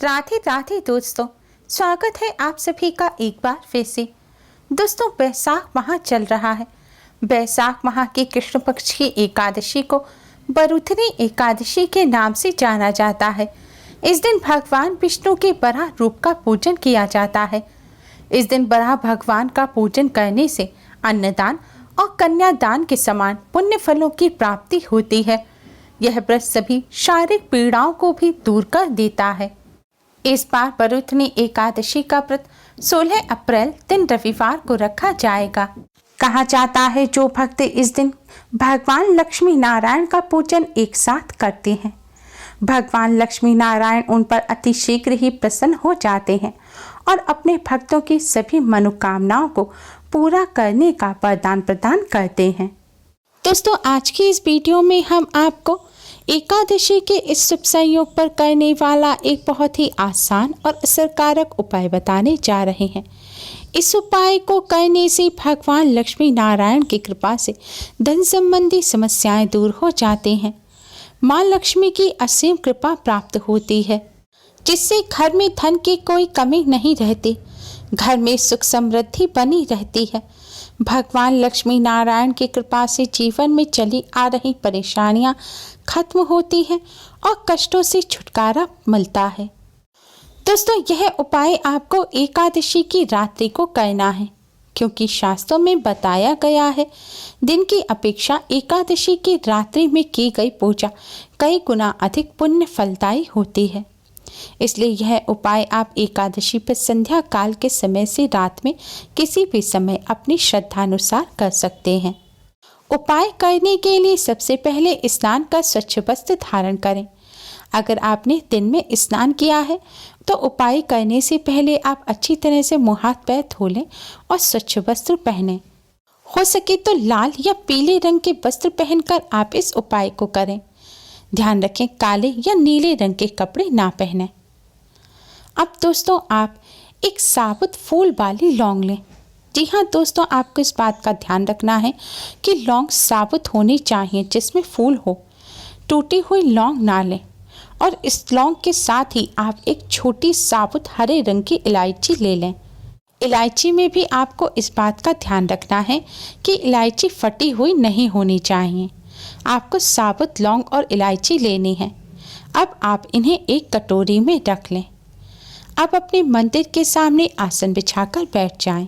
राधे राधे दोस्तों, स्वागत है आप सभी का एक बार फिर से। दोस्तों, बैसाख माह चल रहा है। बैसाख माह की कृष्ण पक्ष की एकादशी को बरुथनी एकादशी के नाम से जाना जाता है। इस दिन भगवान विष्णु के बराह रूप का पूजन किया जाता है। इस दिन बराह भगवान का पूजन करने से अन्नदान और कन्यादान के समान पुण्य फलों की प्राप्ति होती है। यह व्रत सभी शारीरिक पीड़ाओं को भी दूर कर देता है। इस बार बरुथनी एकादशी का व्रत 16 अप्रैल दिन रविवार को रखा जाएगा। कहा जाता है जो भक्त इस दिन भगवान लक्ष्मी नारायण का पूजन एक साथ करते हैं, भगवान लक्ष्मी नारायण उन पर अति शीघ्र ही प्रसन्न हो जाते हैं और अपने भक्तों की सभी मनोकामनाओं को पूरा करने का वरदान प्रदान करते हैं। दोस्तों, आज की इस वीडियो में हम आपको एकादशी के इस शुभ संयोग पर करने वाला एक बहुत ही आसान और असरकारक उपाय बताने जा रहे हैं। इस उपाय को करने से भगवान लक्ष्मी नारायण की कृपा से धन संबंधी समस्याएं दूर हो जाते हैं। माँ लक्ष्मी की असीम कृपा प्राप्त होती है, जिससे घर में धन की कोई कमी नहीं रहती, घर में सुख समृद्धि बनी रहती है। भगवान लक्ष्मी नारायण की कृपा से जीवन में चली आ रही परेशानियां खत्म होती हैं और कष्टों से छुटकारा मिलता है। दोस्तों, यह उपाय आपको एकादशी की रात्रि को करना है, क्योंकि शास्त्रों में बताया गया है दिन की अपेक्षा एकादशी की रात्रि में की गई पूजा कई गुना अधिक पुण्य फलदायी होती है। इसलिए यह उपाय आप एकादशी पर संध्या काल के समय से रात में किसी भी समय अपनी श्रद्धानुसार कर सकते हैं। उपाय करने के लिए सबसे पहले स्नान कर स्वच्छ वस्त्र धारण करें। अगर आपने दिन में स्नान किया है तो उपाय करने से पहले आप अच्छी तरह से मुँह हाथ पैर धो लें और स्वच्छ वस्त्र पहनें। हो सके तो लाल या पीले रंग के वस्त्र पहनकर आप इस उपाय को करें। ध्यान रखें, काले या नीले रंग के कपड़े ना पहनें। अब दोस्तों, आप एक साबुत फूल वाली लौंग लें। जी हाँ दोस्तों, आपको इस बात का ध्यान रखना है कि लौंग साबुत होनी चाहिए, जिसमें फूल हो। टूटी हुई लौंग ना लें। और इस लौंग के साथ ही आप एक छोटी साबुत हरे रंग की इलायची ले लें। इलायची में भी आपको इस बात का ध्यान रखना है कि इलायची फटी हुई नहीं होनी चाहिए। आपको साबुत लौंग और इलायची लेनी है। अब आप इन्हें एक कटोरी में रख लें। अब अपने मंदिर के सामने आसन बिछाकर बैठ जाएं।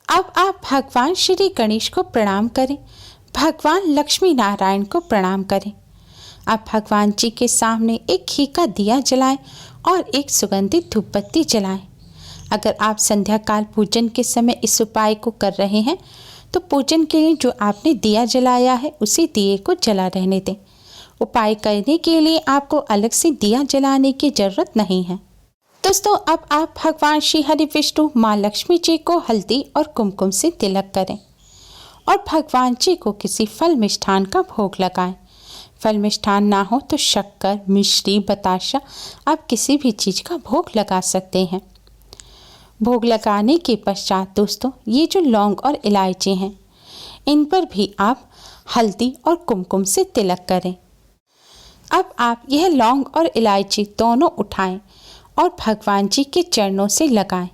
अब आप भगवान श्री गणेश को प्रणाम करें, भगवान लक्ष्मी नारायण को प्रणाम करें। अब भगवान जी के सामने एक घी का दिया जलाएं और एक सुगंधित धूपबत्ती जलाएं। अगर आप संध्या काल पूजन के समय इस उपाय को कर रहे हैं तो पूजन के लिए जो आपने दिया जलाया है उसी दिए को जला रहने दें। उपाय करने के लिए आपको अलग से दिया जलाने की जरूरत नहीं है। दोस्तों, अब आप भगवान श्री हरि विष्णु माँ लक्ष्मी जी को हल्दी और कुमकुम से तिलक करें और भगवान जी को किसी फल मिष्ठान का भोग लगाएं। फल मिष्ठान ना हो तो शक्कर, मिश्री, बताशा आप किसी भी चीज़ का भोग लगा सकते हैं। भोग लगाने के पश्चात दोस्तों, ये जो लौंग और इलायची हैं, इन पर भी आप हल्दी और कुमकुम से तिलक करें। अब आप यह लौंग और इलायची दोनों उठाएं और भगवान जी के चरणों से लगाएं।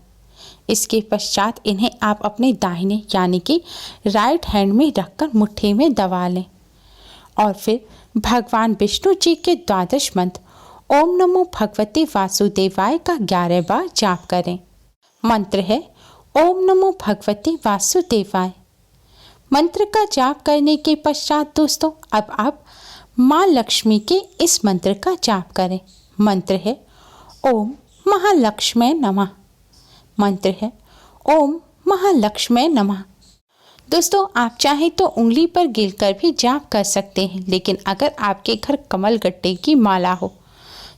इसके पश्चात इन्हें आप अपने दाहिने यानी कि राइट हैंड में रखकर मुट्ठी में दबा लें और फिर भगवान विष्णु जी के द्वादश मंत्र ओम नमो भगवते वासुदेवाय का 11 बार जाप करें। मंत्र है ओम नमो भगवते वासुदेवाय। मंत्र का जाप करने के पश्चात दोस्तों, अब आप माँ लक्ष्मी के इस मंत्र का जाप करें। मंत्र है ओम महालक्ष्मी नमः। मंत्र है ओम महालक्ष्मी नमः। दोस्तों, आप चाहें तो उंगली पर गिरकर भी जाप कर सकते हैं, लेकिन अगर आपके घर कमल गट्टे की माला हो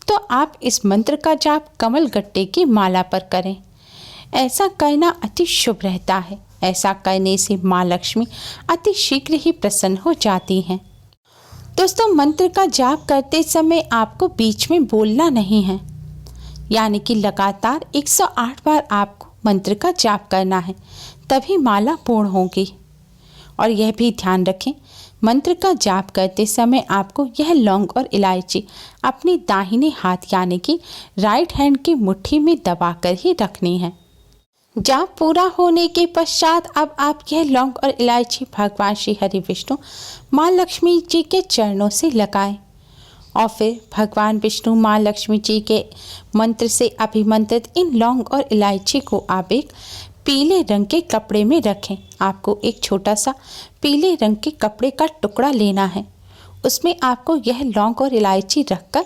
तो आप इस मंत्र का जाप कमल गट्टे की माला पर करें। ऐसा करना अति शुभ रहता है। ऐसा करने से माँ लक्ष्मी अति शीघ्र ही प्रसन्न हो जाती हैं। दोस्तों, मंत्र का जाप करते समय आपको बीच में बोलना नहीं है, यानी कि लगातार 108 बार आपको मंत्र का जाप करना है, तभी माला पूर्ण होगी। और यह भी ध्यान रखें, मंत्र का जाप करते समय आपको यह लौंग और इलायची अपनी दाहिने हाथ यानी कि राइट हैंड की मुट्ठी में दबाकर ही रखनी है। जाप पूरा होने के पश्चात अब आप यह लौंग और इलायची भगवान श्री हरि विष्णु माँ लक्ष्मी जी के चरणों से लगाएं और फिर भगवान विष्णु माँ लक्ष्मी जी के मंत्र से अभिमंत्रित इन लौंग और इलायची को आप एक पीले रंग के कपड़े में रखें। आपको एक छोटा सा पीले रंग के कपड़े का टुकड़ा लेना है। उसमें आपको यह लौंग और इलायची रखकर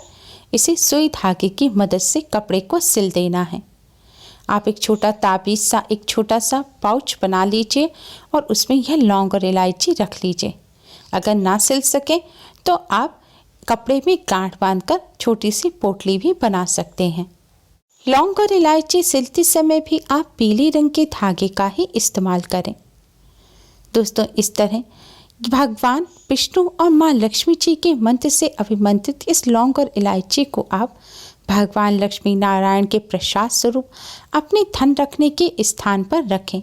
इसे सुई धागे की मदद से कपड़े को सिल देना है। आप एक छोटा ताबीज सा एक छोटा सा पाउच बना लीजिए और उसमें यह लौंग और इलायची रख लीजिए। अगर ना सिल सके तो आप कपड़े में गांठ बांधकर छोटी सी पोटली भी बना सकते हैं। लौंग और इलायची सिलते समय भी आप पीले रंग के धागे का ही इस्तेमाल करें। दोस्तों, इस तरह भगवान विष्णु और माँ लक्ष्मी जी के मंत्र से अभिमंत्रित इस लौंग और इलायची को आप भगवान लक्ष्मी नारायण के प्रसाद स्वरूप अपने धन रखने के स्थान पर रखें।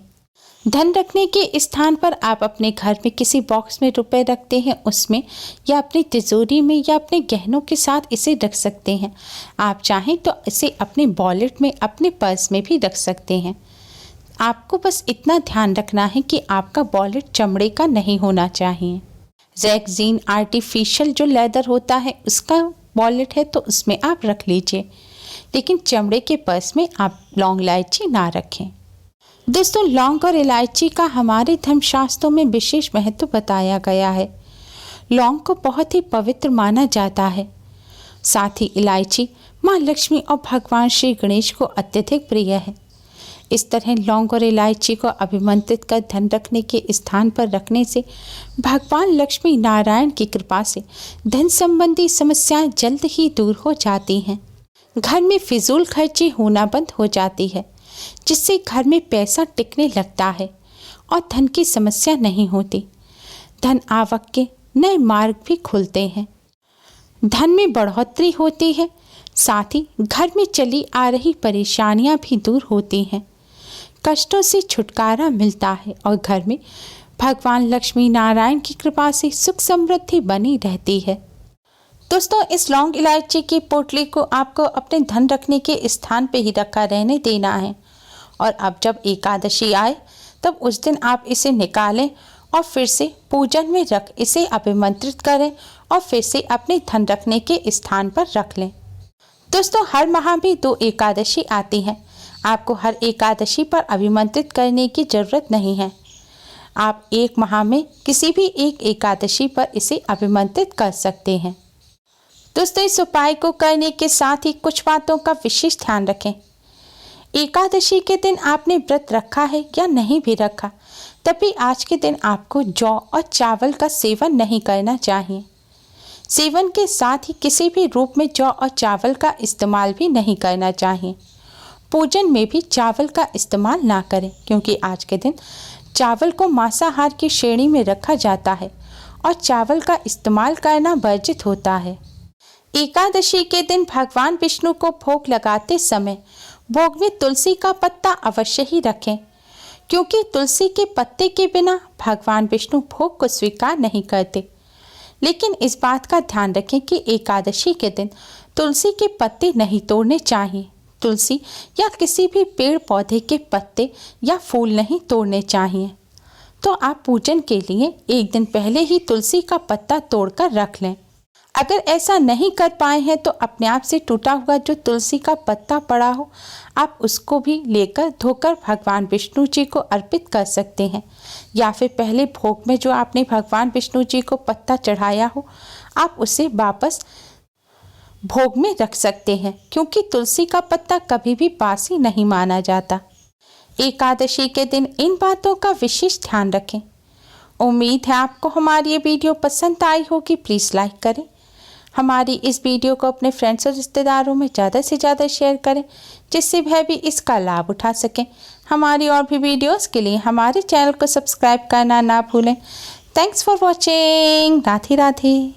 धन रखने के स्थान पर आप अपने घर में किसी बॉक्स में रुपए रखते हैं उसमें, या अपनी तिजोरी में, या अपने गहनों के साथ इसे रख सकते हैं। आप चाहें तो इसे अपने वॉलेट में, अपने पर्स में भी रख सकते हैं। आपको बस इतना ध्यान रखना है कि आपका वॉलेट चमड़े का नहीं होना चाहिए। रेक्सीन आर्टिफिशियल जो लेदर होता है उसका वॉलेट है तो उसमें आप रख लीजिए, लेकिन चमड़े के पर्स में आप लौंग इलायची ना रखें। दोस्तों, लौंग और इलायची का हमारे धर्मशास्त्रों में विशेष महत्व बताया गया है। लौंग को बहुत ही पवित्र माना जाता है। साथ ही इलायची माँ लक्ष्मी और भगवान श्री गणेश को अत्यधिक प्रिय है। इस तरह लौंग और इलायची को अभिमंत्रित कर धन रखने के स्थान पर रखने से भगवान लक्ष्मी नारायण की कृपा से धन संबंधी समस्याएं जल्द ही दूर हो जाती हैं। घर में फिजूल खर्ची होना बंद हो जाती है, जिससे घर में पैसा टिकने लगता है और धन की समस्या नहीं होती। धन आवक के नए मार्ग भी खुलते हैं, धन में बढ़ोतरी होती है। साथ ही घर में चली आ रही परेशानियां भी दूर होती हैं, कष्टों से छुटकारा मिलता है और घर में भगवान लक्ष्मी नारायण की कृपा से सुख समृद्धि बनी रहती है। दोस्तों, इस लौंग इलायची की पोटली को आपको अपने धन रखने के स्थान पे ही रखा रहने देना है और अब जब एकादशी आए तब उस दिन आप इसे निकालें और फिर से पूजन में रख इसे अभिमंत्रित करें और फिर से अपने धन रखने के स्थान पर रख लें। दोस्तों, हर माह भी 2 एकादशी आती हैं। आपको हर एकादशी पर अभिमंत्रित करने की ज़रूरत नहीं है। आप एक माह में किसी भी एक एकादशी पर इसे अभिमंत्रित कर सकते हैं। दोस्तों, इस उपाय को करने के साथ ही कुछ बातों का विशेष ध्यान रखें। एकादशी के दिन आपने व्रत रखा है या नहीं भी रखा, तभी आज के दिन आपको जौ और चावल का सेवन नहीं करना चाहिए। सेवन के साथ ही किसी भी रूप में जौ और चावल का इस्तेमाल भी नहीं करना चाहिए। पूजन में भी चावल का इस्तेमाल ना करें, क्योंकि आज के दिन चावल को मांसाहार की श्रेणी में रखा जाता है और चावल का इस्तेमाल करना वर्जित होता है। एकादशी के दिन भगवान विष्णु को भोग लगाते समय भोग में तुलसी का पत्ता अवश्य ही रखें, क्योंकि तुलसी के पत्ते के बिना भगवान विष्णु भोग को स्वीकार नहीं करते। लेकिन इस बात का ध्यान रखें कि एकादशी के दिन तुलसी के पत्ते नहीं तोड़ने चाहिए। तुलसी या किसी भी पेड़ पौधे के पत्ते या फूल नहीं तोड़ने चाहिए। तो आप पूजन के लिए एक दिन पहले ही तुलसी का पत्ता तोड़कर रख लें। अगर ऐसा नहीं कर पाए हैं तो अपने आप से टूटा हुआ जो तुलसी का पत्ता पड़ा हो, आप उसको भी लेकर धोकर भगवान विष्णु जी को अर्पित कर सकते हैं, या फिर पहले भोग में जो आपने भगवान विष्णु जी को पत्ता चढ़ाया हो आप उसे वापस भोग में रख सकते हैं, क्योंकि तुलसी का पत्ता कभी भी बासी नहीं माना जाता। एकादशी के दिन इन बातों का विशेष ध्यान रखें। उम्मीद है आपको हमारी ये वीडियो पसंद आई होगी। प्लीज़ लाइक करें। हमारी इस वीडियो को अपने फ्रेंड्स और रिश्तेदारों में ज़्यादा से ज़्यादा शेयर करें, जिससे वह भी इसका लाभ उठा सकें। हमारी और भी वीडियोस के लिए हमारे चैनल को सब्सक्राइब करना ना भूलें। Thanks for watching. Radhe Radhe.